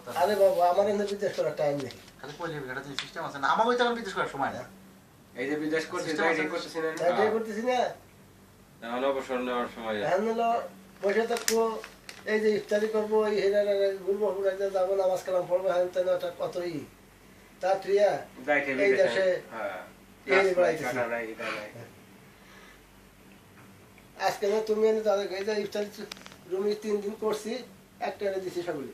আরে বাবা আমার এনে বিদেশ করার টাইম নেই। খালি পয়লা বিঘাটা যে সিস্টেম আছে না, আমার ওই তখন বিদেশ করার সময় না। এই যে বিদেশ করতে যাই করতেছি না, তাই করতেছি না। এখন অবসর নেওয়ার সময় এখন হলো বসে থাকবো, এই যে ইফতারি করবো, এই হেরা ঘুরবো, ঘুরাইতে যাবো, নামাজ কালাম পড়বো, হ্যান তেন একটা কতই তার ট্রিয়া এই দেশে এই বেড়াইতেছি। আজকে না তুমি এনে তাদের এই যে ইফতারি রুমে 3 দিন করছি, একটা এনে দিছি সকলে,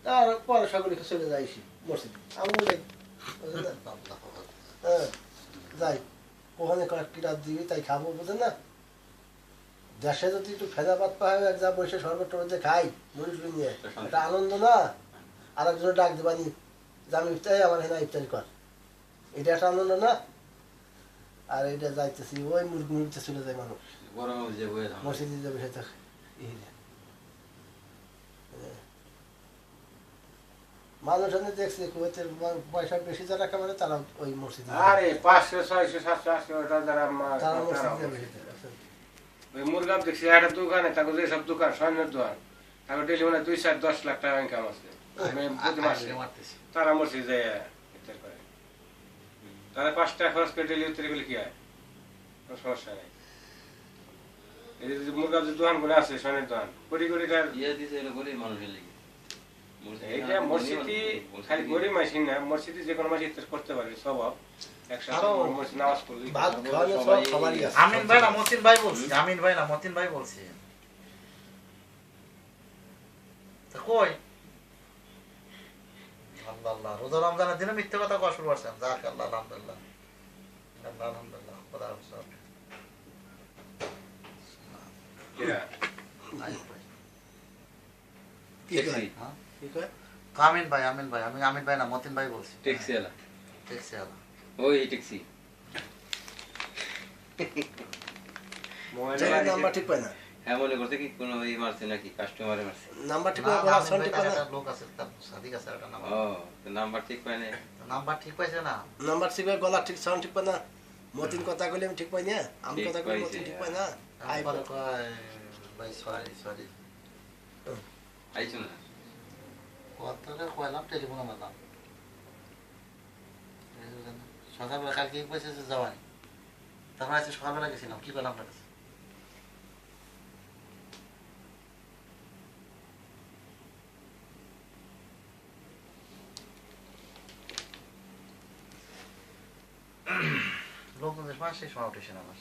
তারপরে সকলে চলে যাইছি মসজিদে। আমি যাই হ্যাঁ যাই ওখানে কয়েকটি রাত দিবি, তাই খাবো, বুঝেন না। দেশে যদি একটু ফেদা পাত পায়, এক যা বসে শরবত টরবত যে খাই মুড়ি টুড়ি নিয়ে, এটা আনন্দ না। আর একজনে ডাক দেবানি যে আমি ইফতারি, আমার হেনা ইফতারি কর, এটা একটা আনন্দ না। আর এটা যাইতেছি ওই মুরগি মুরগিতে চলে যায় মানুষ, মসজিদে যে বসে থাকে। মানুষ আমি দেখছি কুয়েতের পয়সা বেশি যারা খাবে তারা ওই মসজিদে, আরে 500 600 700 800 যারা তারা মসজিদে বসে থাকে। ওই মুরগাম দেখছি একটা দোকানে, তাকে যে সব দোকান স্বর্ণের দোকান, তাকে ডেলি মানে 2-4-10 লাখ টাকা ইনকাম আছে প্রতি মাসে। তারা মসজিদ যায় ইফতার করে, তারা 5 টাকা খরচ করে ডেলি ইফতারি করলে কি হয়, কোনো সমস্যা নেই। এই যে মুরগাম যে দোকান করে আছে স্বর্ণের দোকান, কোটি কোটি টাকা মানুষের লেগে এইটা মসজিদে খালি গরিব মাসি না, মসজিদে যে কোনো মাসি ইফতার করতে পারে স্বভাব একসাথে মসজিদ নামাজ পড়লে। ভাত খাওয়ানো সব খাবারই আছে। আমিন ভাই না মতিন ভাই বলছি, আমিন ভাই না মতিন ভাই বলছি। তা কই আল্লাহ আল্লাহ, রোজা রমজানের দিনে মিথ্যে কথা কওয়া শুরু করছেন। যাক আল্লাহ, আলহামদুলিল্লাহ আলহামদুলিল্লাহ, খোদা হাফেজ। কি কয়? কি কয়? আমিন ভাই, আমিন ভাই, আমি আমিন ভাই না মতিন ভাই বলছি। ট্যাক্সি আলা ট্যাক্সি আলা, ওই ট্যাক্সি ছেলের নাম্বার ঠিক পায় না, হ্যাঁ মনে করতে কি কোনো এই মারছে নাকি কাস্টমারে মারছে। নাম্বার ঠিক না, পায় না, আমিন ভাই ঠিক পায় না। একটা লোক আছে, তার সাদিক আছে একটা নাম্বার। ও তো নাম্বার ঠিক পায় না, নাম্বার ঠিক পাইছে না, নাম্বার ঠিক পায়, গলা ঠিক, সাউন্ড ঠিক পায় না। মতিন কথা কইলে আমি ঠিক পাই না, আমি কথা কইলে মতিন ঠিক পায় না। তারপরে কয় ভাই সরি সরি, আইছো না কথাটা কইলাম, টেলিফোন মারলাম সকালবেলা, কালকে পয়সা যাওয়ানি, তারপরে আজকে সকালবেলা গেছিলাম, কি করলাম আপনার কাছে। লোকজনের মাস সেই সময় উঠেছেন আমার।